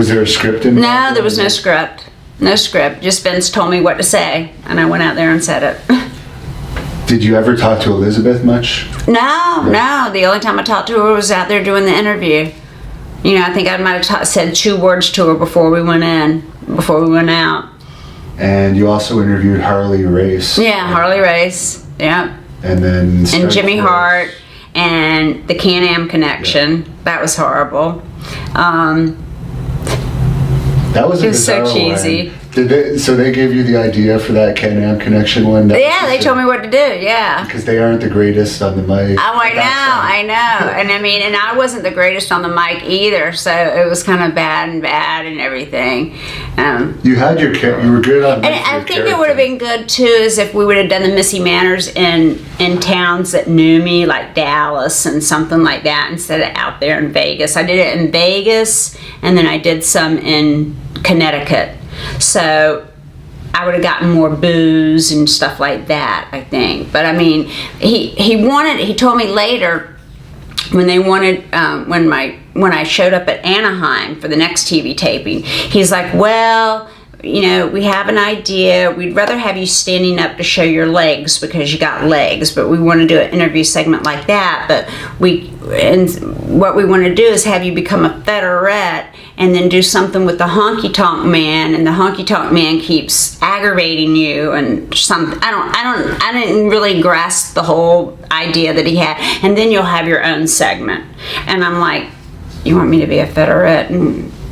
Was there a script in? No, there was no script. No script. Just Vince told me what to say, and I went out there and said it. Did you ever talk to Elizabeth much? No. The only time I talked to her was out there doing the interview. You know, I think I might have said 2 words to her before we went out. And you also interviewed Harley Race. Yeah, Harley Race. Yeah. And then and Jimmy Hart and the Can-Am Connection. Yeah. That was horrible. That was a it was so cheesy. One. So they gave you the idea for that Can-Am Connection one? Yeah, they told me what to do, yeah. Because they aren't the greatest on the mic. Oh, I know. And I mean, and I wasn't the greatest on the mic either, so it was kind of bad and everything. You had you were good on and I think it would have been good too is if we would have done the Missy Manners in towns that knew me, like Dallas and something like that, instead of out there in Vegas. I did it in Vegas, and then I did some in Connecticut. So I would have gotten more booze and stuff like that, I think. But I mean, he told me later when they wanted, when I showed up at Anaheim for the next TV taping, he's like, well, you know, we have an idea. We'd rather have you standing up to show your legs because you got legs, but we want to do an interview segment like that. But what we want to do is have you become a featurette and then do something with the honky tonk man, and the honky tonk man keeps aggravating you and something. I didn't really grasp the whole idea that he had. And then you'll have your own segment. And I'm like, you want me to be a featurette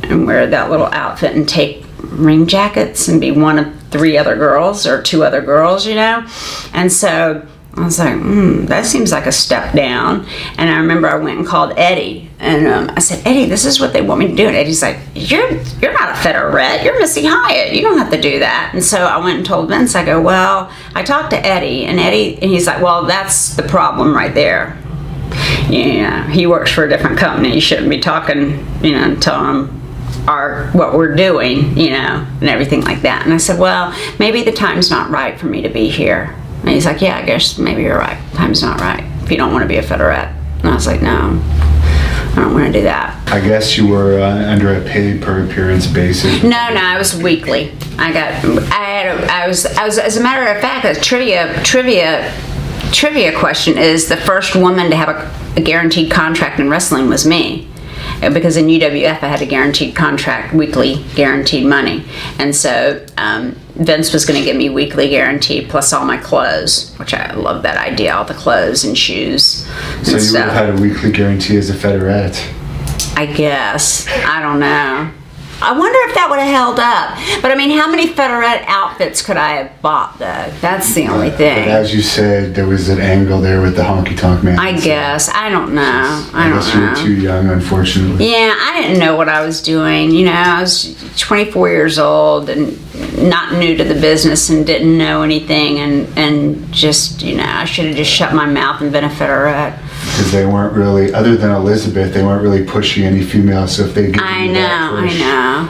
and wear that little outfit and take ring jackets and be one of 3 other girls or 2 other girls, you know? And so I was like, that seems like a step down. And I remember I went and called Eddie, and I said, Eddie, this is what they want me to do. And Eddie's like, you're not a featurette, you're Missy Hyatt, you don't have to do that. And so I went and told Vince, I go, well, I talked to Eddie, and he's like, well, that's the problem right there. You know, he works for a different company, you shouldn't be talking, you know, telling him what we're doing, you know, and everything like that. And I said, well, maybe the time's not right for me to be here. And he's like, yeah, I guess maybe you're right. Time's not right if you don't want to be a featurette. And I was like, no, I don't want to do that. I guess you were under a paid per appearance basis. No, I was weekly. I was, as a matter of fact, a trivia question is the first woman to have a guaranteed contract in wrestling was me. Because in UWF I had a guaranteed contract, weekly guaranteed money. And so Vince was going to give me weekly guaranteed plus all my clothes, which I love that idea, all the clothes and shoes and so you stuff. would have had a weekly guarantee as a featurette. I guess. I don't know. I wonder if that would have held up. But I mean, how many featurette outfits could I have bought, though? That's the only thing. But as you said, there was an angle there with the honky tonk man. I guess. I don't know. I guess you were too young, unfortunately. Yeah, I didn't know what I was doing. You know, I was 24 years old and not new to the business and didn't know anything. And just, you know, I should have just shut my mouth and been a featurette. Because they weren't really, other than Elizabeth, they weren't really pushing any females. So if they give you that push, I know.